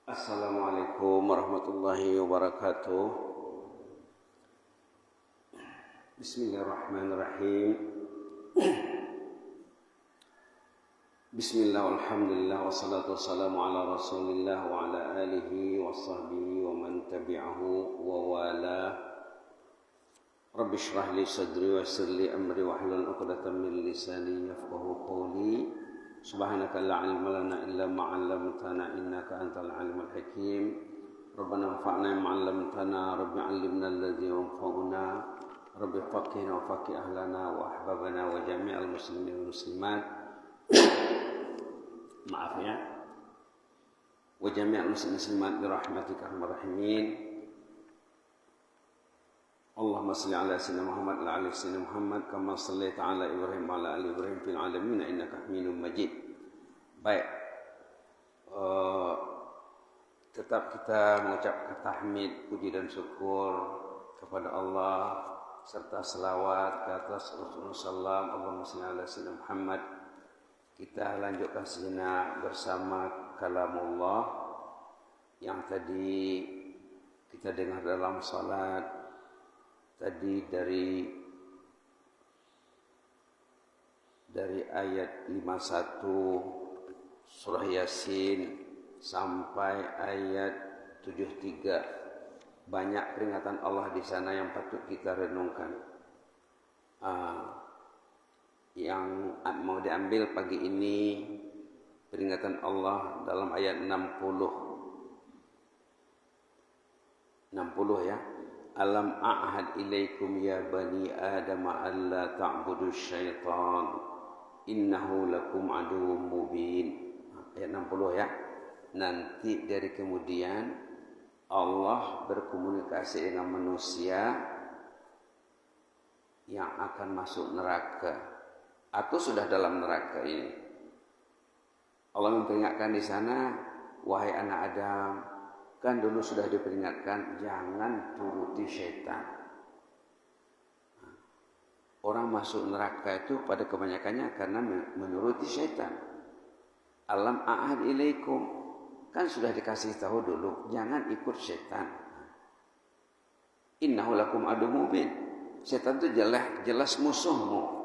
Assalamualaikum warahmatullahi wabarakatuh. Bismillahirrahmanirrahim. Bismillah, alhamdulillah, wassalatu wassalamu ala rasulillah wa ala alihi wa sahbihi wa man tabi'ahu wa wala. Rabbi shrah li sadri wa yassir li amri wa hlul 'uqdatam min lisani yafqahu qawli. Subhanaka la ilma lana illa ma 'allamtana innaka antal alimul hakim. Rabbana anfa'na bima 'allamtana, rabbi 'allimna alladhi yanfa'una, rabbi faqihna wa faqih ahlana wa ahbabana wa jami'al muslimin wal muslimat. Maaf ya. Wa jami'al muslimin muslimat bi rahmatika arhamar rahimin. Allahumma salli ala sayyidina Muhammad wa ala ali sayyidina Muhammad kama shallaita ala Ibrahim wa ala ali Ibrahim fil alamin innaka Hamidum Majid. Baik. Tetap kita mengucapkan tahmid, puji dan syukur kepada Allah serta selawat ke atas Rasulullah sallallahu. Allahumma salli ala sayyidina Muhammad. Kita lanjutkan sejenak bersama kalamullah yang tadi kita dengar dalam salat. Tadi dari ayat 51 surah Yasin sampai ayat 73, banyak peringatan Allah di sana yang patut kita renungkan. Yang mau diambil pagi ini peringatan Allah dalam ayat 60 ya. Alam a'had ilaikum ya bani Adam alla ta'budu syaitan innahu lakum aduwwum mubin. Ayat 60 ya. Nanti dari kemudian Allah berkomunikasi dengan manusia yang akan masuk neraka atau sudah dalam neraka ini. Allah memperingatkan di sana, wahai anak Adam, kan dulu sudah diperingatkan jangan turuti syaitan. Orang masuk neraka itu pada kebanyakannya karena menuruti syaitan. Alam a'had ilaikum, kan sudah dikasih tahu dulu jangan ikut syaitan. Innahu lakum aduwwum mubin. Syaitan itu jelas musuhmu.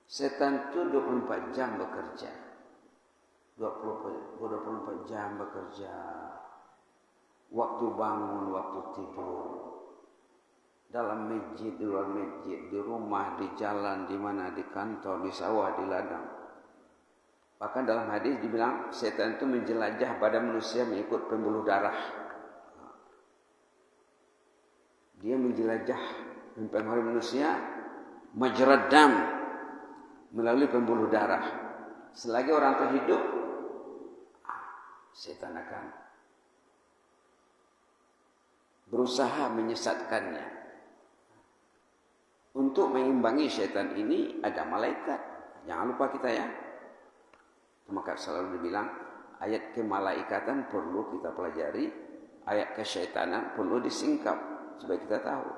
Syaitan itu 24 jam bekerja. 24 jam bekerja. Waktu bangun, waktu tidur, dalam masjid, di luar masjid, di rumah, di jalan, di mana, di kantor, di sawah, di ladang. Bahkan dalam hadis dibilang setan itu menjelajah pada manusia mengikut pembuluh darah. Dia menjelajah mempengaruhi manusia majrad dam, melalui pembuluh darah. Selagi orang terhidup, setan akan berusaha menyesatkannya. Untuk mengimbangi syaitan ini ada malaikat. Jangan lupa kita ya. Maka selalu dibilang ayat kemalaikatan perlu kita pelajari, ayat kesyaitanan perlu disingkap supaya kita tahu.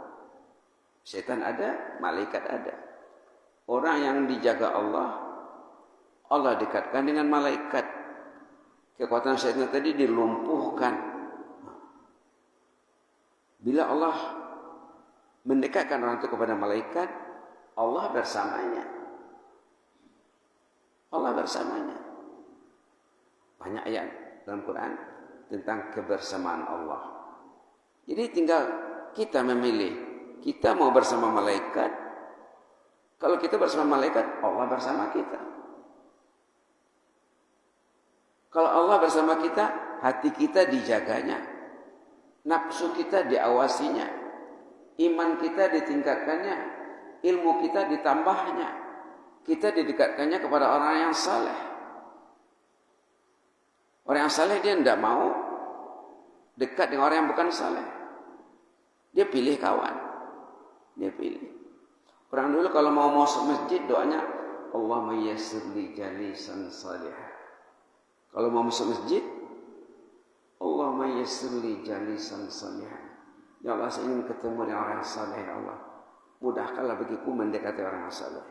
Syaitan ada, malaikat ada. Orang yang dijaga Allah dekatkan dengan malaikat. Kekuatan syaitan tadi dilumpuhkan. Bila Allah mendekatkan orang itu kepada malaikat, Allah bersamanya. Allah bersamanya. Banyak ayat dalam Quran tentang kebersamaan Allah. Jadi tinggal kita memilih. Kita mau bersama malaikat. Kalau kita bersama malaikat, Allah bersama kita. Kalau Allah bersama kita, hati kita dijaganya. Nafsu kita diawasinya, iman kita ditingkatkannya, ilmu kita ditambahnya, kita didekatkannya kepada orang yang saleh. Orang yang saleh dia tidak mau dekat dengan orang yang bukan saleh. Dia pilih kawan, dia pilih. Orang dulu kalau mau masuk masjid doanya Allahumma yassir li jalisan salihah. Kalau mau masuk masjid, Allahumma yassir li jalisan salihan. Ya Allah, saya ingin ketemu dengan orang saleh, ya Allah. Mudahkanlah bagiku mendekati orang saleh.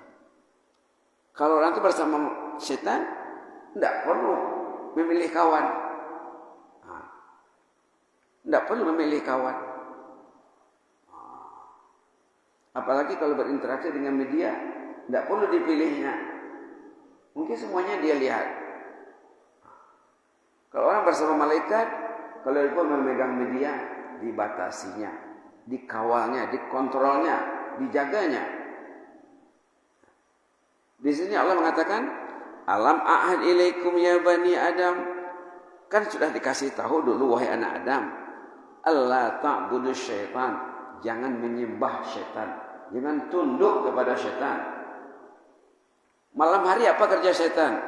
Kalau orang itu bersama setan, tidak perlu memilih kawan. Tidak perlu memilih kawan. Apalagi kalau berinteraksi dengan media, tidak perlu dipilihnya. Mungkin semuanya dia lihat. Kalau orang bersama malaikat, kalau dia memegang media, dibatasinya, dikawalnya, dikontrolnya, dijaganya. Di sini Allah mengatakan, alam a'had ilaikum ya bani Adam. Kan sudah dikasih tahu dulu wahai anak Adam, Allah ta'budu syaitan, jangan menyembah syaitan, jangan tunduk kepada syaitan. Malam hari apa kerja syaitan?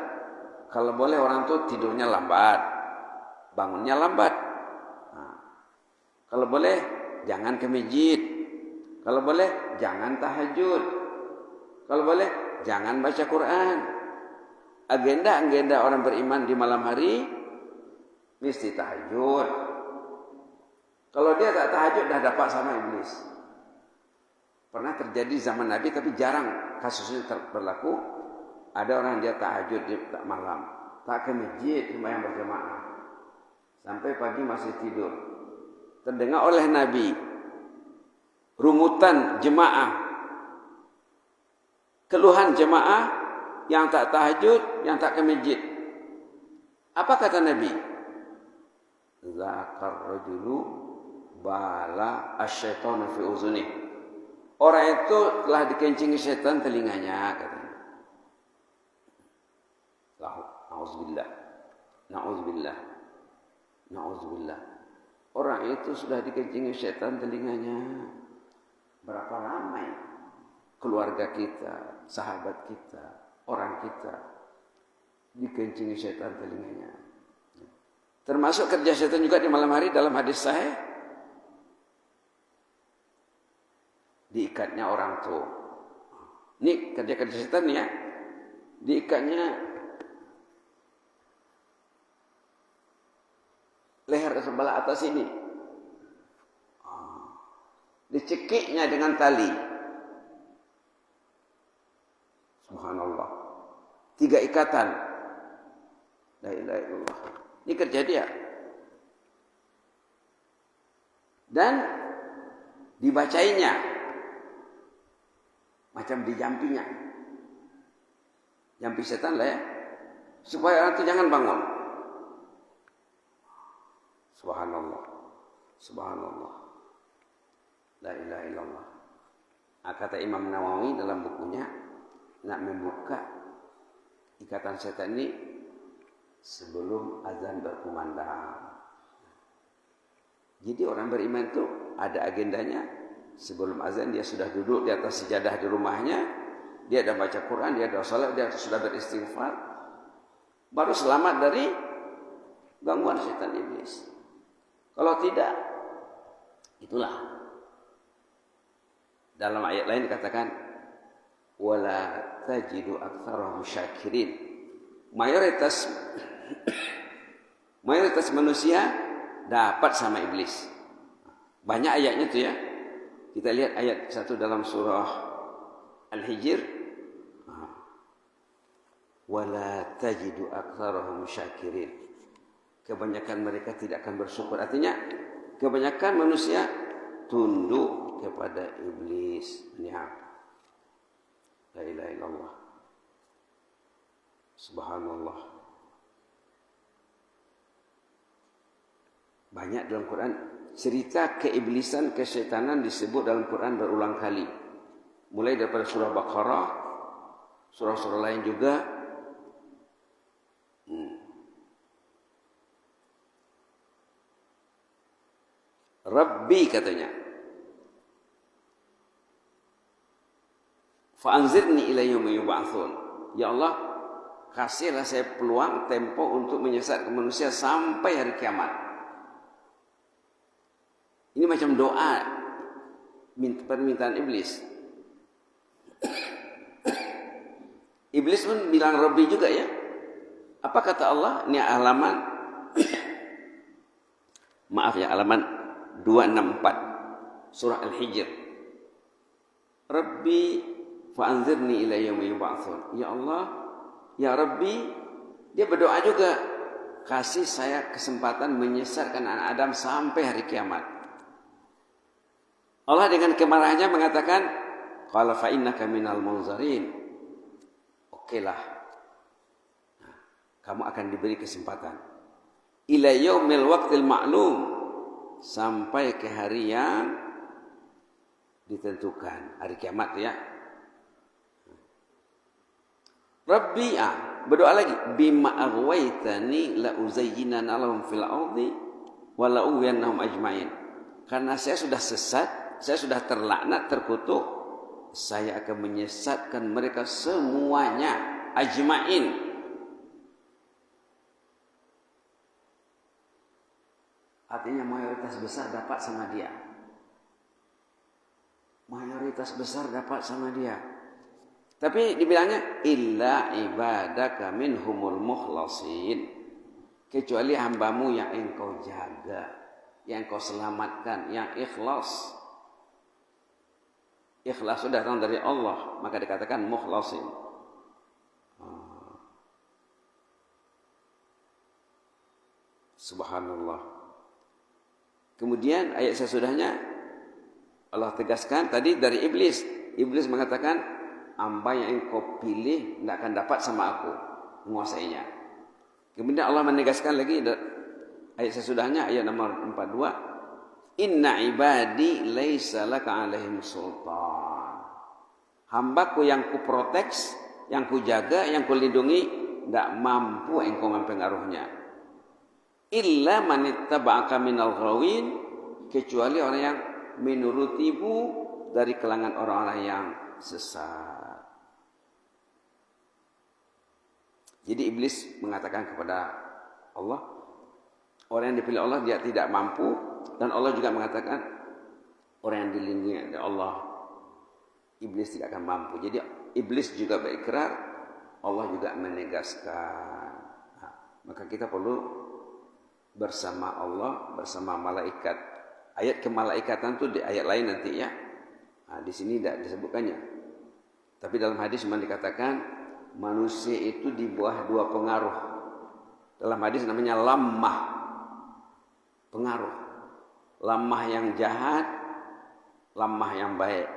Kalau boleh orang tuh tidurnya lambat, bangunnya lambat. Nah, kalau boleh jangan ke masjid. Kalau boleh jangan tahajud. Kalau boleh jangan baca Quran. Agenda orang beriman di malam hari mesti tahajud. Kalau dia tak tahajud dah dapat sama iblis. Pernah terjadi zaman Nabi tapi jarang kasusnya berlaku. Ada orang dia tahajud di malam, tak ke masjid sembahyang berjamaah. Sampai pagi masih tidur. Terdengar oleh Nabi rungutan jemaah, keluhan jemaah yang tak tahajud, yang tak ke masjid. Apa kata Nabi? Zakar rajulu bala asyaitanu fi uzunih. Orang itu telah dikencingi setan telinganya, katanya. Na'udzubillah. Na'udzubillah. Na'udzubillah. Orang itu sudah dikencingi setan telinganya. Berapa ramai keluarga kita, sahabat kita, orang kita dikencingi setan telinganya. Termasuk kerja setan juga di malam hari dalam hadis sahih. Diikatnya orang tua. Ini kerja setan ya. Diikatnya leher sebelah atas ini. Dicekiknya dengan tali. Subhanallah. 3 ikatan. La ilaha illallah. Ini kerja dia. Dan dibacainya. Macam dijampinya. Jampi setan lah ya. Supaya orang itu jangan bangun. Subhanallah. Subhanallah. La ilaha illallah. Kata Imam Nawawi dalam bukunya, nak membuka ikatan setan ini sebelum azan berkumandang. Jadi orang beriman itu ada agendanya. Sebelum azan dia sudah duduk di atas sejadah di rumahnya. Dia ada baca Quran, dia ada salat, dia sudah beristighfar. Baru selamat dari gangguan setan iblis. Kalau tidak, itulah. Dalam ayat lain dikatakan, wala tajidu aktsarahum syakirin. Mayoritas manusia dapat sama iblis. Banyak ayatnya itu ya. Kita lihat ayat 1 dalam surah Al-Hijr. Wala tajidu aktsarahum syakirin. Kebanyakan mereka tidak akan bersyukur. Artinya kebanyakan manusia tunduk kepada iblis. Ya. La ilaha illallah. Subhanallah. Banyak dalam Quran cerita keiblisan, kesyetanan disebut dalam Quran berulang kali. Mulai daripada surah Baqarah, surah-surah lain juga. Rabbi katanya. Fa'anzirni ila yaumi yub'atsun. Ya Allah, kasihlah saya peluang tempo untuk menyesatkan manusia sampai hari kiamat. Ini macam doa permintaan iblis. Iblis pun bilang Rabbi juga ya. Apa kata Allah? Ini halaman maaf ya, halaman 264 surah Al-Hijr. Rabbi fa'anzirni ila yaumi yub'atsun. Ya Allah, ya Rabbi, dia berdoa juga, kasih saya kesempatan menyesatkan anak Adam sampai hari kiamat. Allah dengan kemarahannya mengatakan, qala fa innaka minal munzarin. Okelah. Nah, kamu akan diberi kesempatan. Ila yaumil waqtil ma'lum, sampai ke hari yang ditentukan, hari kiamat ya. Rabbi berdoa lagi, bima aghwaytani la uzayyinana lahum fil ardi wa la ughwiyannahum ajmain. Karena saya sudah sesat, saya sudah terlaknat, terkutuk, saya akan menyesatkan mereka semuanya, ajmain. Artinya mayoritas besar dapat sama dia. Mayoritas besar dapat sama dia. Tapi dibilangnya illa ibadaka minhumul mukhlasin, kecuali hambamu yang engkau jaga, yang engkau selamatkan, yang ikhlas. Ikhlas sudah datang dari Allah, maka dikatakan mukhlasin. Subhanallah. Kemudian ayat sesudahnya Allah tegaskan tadi dari iblis. Iblis mengatakan, hamba yang engkau pilih tidak akan dapat sama aku menguasainya. Kemudian Allah menegaskan lagi ayat sesudahnya, ayat nomor 42, inna ibadi laisa laka alaihim sultan. Hambaku yang ku proteks, yang ku jaga, yang ku lindungi, tidak mampu engkau mempengaruhinya. Illa manittaba'aka minal ghawin, kecuali orang yang menurutimu dari kalangan orang-orang yang sesat. Jadi iblis mengatakan kepada Allah, orang yang dipilih Allah dia tidak mampu, dan Allah juga mengatakan orang yang dilindungi oleh Allah, iblis tidak akan mampu. Jadi iblis juga berikrar, Allah juga menegaskan. Nah, maka kita perlu bersama Allah, bersama malaikat. Ayat kemalaikatan itu di ayat lain nanti ya. Nah, di sini tidak disebutkannya. Tapi dalam hadis memang dikatakan manusia itu di bawah dua pengaruh. Dalam hadis namanya lammah, pengaruh. Lammah yang jahat, lammah yang baik.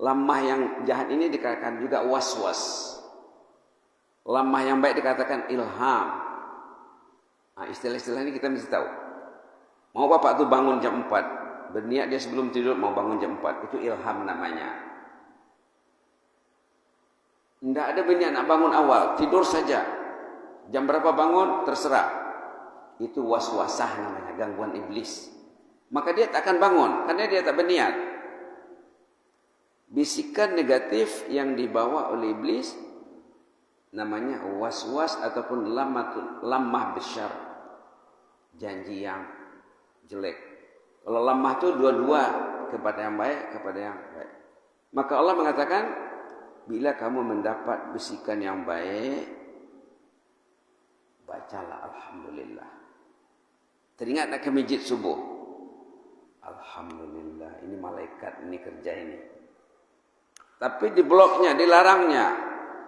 Lammah yang jahat ini dikatakan juga waswas. Lammah yang baik dikatakan ilham. Nah, istilah-istilah ini kita mesti tahu. Mau bapak tuh bangun jam 4, berniat dia sebelum tidur mau bangun jam 4, itu ilham namanya. Tidak ada berniat nak bangun awal, tidur saja. Jam berapa bangun terserah. Itu waswasah namanya, gangguan iblis. Maka dia tak akan bangun karena dia tak berniat. Bisikan negatif yang dibawa oleh iblis namanya waswas ataupun lammah bisyarr, janji yang jelek. Kalau lamah itu dua-dua, kepada yang baik, kepada yang baik. Maka Allah mengatakan, bila kamu mendapat bisikan yang baik, bacalah alhamdulillah. Teringat nak ke masjid subuh, alhamdulillah, ini malaikat, ini kerja ini. Tapi di bloknya, dilarangnya,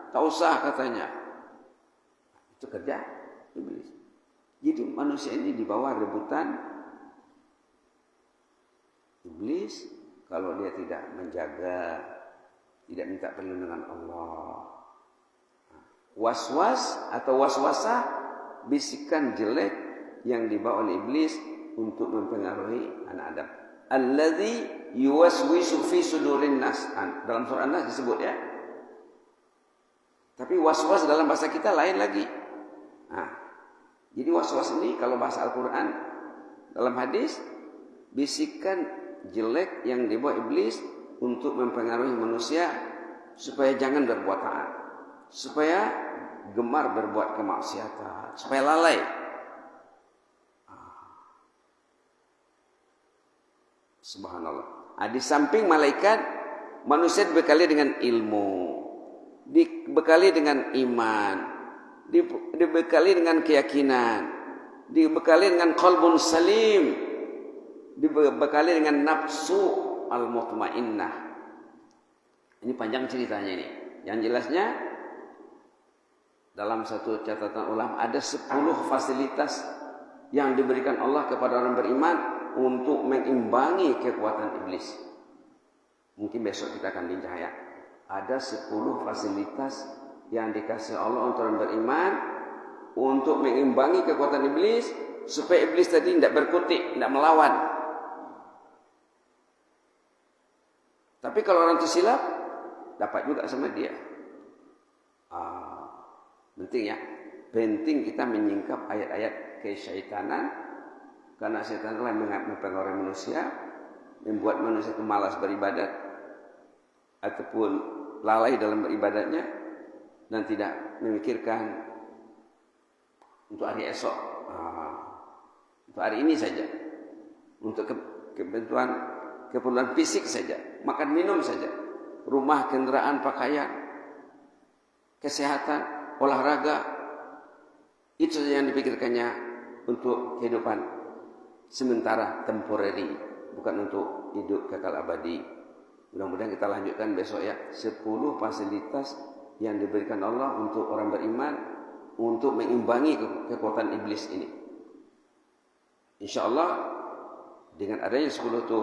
tak usah katanya. Itu kerja iblis. Jadi manusia ini di bawah rebutan iblis kalau dia tidak menjaga, tidak minta perlindungan Allah. Was-was atau waswasah, bisikan jelek yang dibawa oleh iblis untuk mempengaruhi anak Adam. Alladzi yuwaswisu fi sudurin nas. Dalam surah An-Nas disebut ya. Tapi was-was dalam bahasa kita lain lagi. Nah, jadi was-was ini kalau bahasa Al-Quran, dalam hadis, bisikan jelek yang dibawa iblis untuk mempengaruhi manusia supaya jangan berbuat taat, supaya gemar berbuat kemaksiatan, supaya lalai. Subhanallah. Di samping malaikat, manusia dibekali dengan ilmu, dibekali dengan iman, dibekali dengan keyakinan, dibekali dengan qalbun salim, dibekali dengan nafsu al-mutmainnah. Ini panjang ceritanya ini. Yang jelasnya dalam satu catatan ulama ada 10 fasilitas yang diberikan Allah kepada orang beriman untuk mengimbangi kekuatan iblis. Mungkin besok kita akan bincang ya. Ada 10 fasilitas yang dikasih Allah untuk orang beriman untuk mengimbangi kekuatan iblis supaya iblis tadi tidak berkutik, tidak melawan. Tapi kalau orang tersilap dapat juga sama dia. Penting ya. Penting kita menyingkap ayat-ayat kesyaitanan karena syaitan telah mempengaruhi manusia, membuat manusia itu malas beribadat ataupun lalai dalam beribadatnya dan tidak memikirkan untuk hari esok, untuk hari ini saja, untuk keperluan fisik saja, makan minum saja, rumah, kendaraan, pakaian, kesehatan, olahraga, itu saja yang dipikirkannya untuk kehidupan sementara, temporary, bukan untuk hidup kekal abadi. Mudah-mudahan kita lanjutkan besok ya. 10 fasilitas yang diberikan Allah untuk orang beriman untuk mengimbangi kekuatan iblis ini. InsyaAllah dengan adanya 10 itu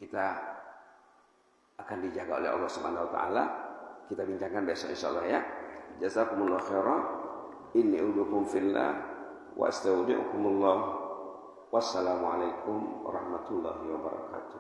kita akan dijaga oleh Allah Subhanahu wa taala. Kita bincangkan besok insyaallah ya. Jazakumullah khairan. Inni udukum fillah wa astaudiukumullah. Wassalamualaikum warahmatullahi wabarakatuh.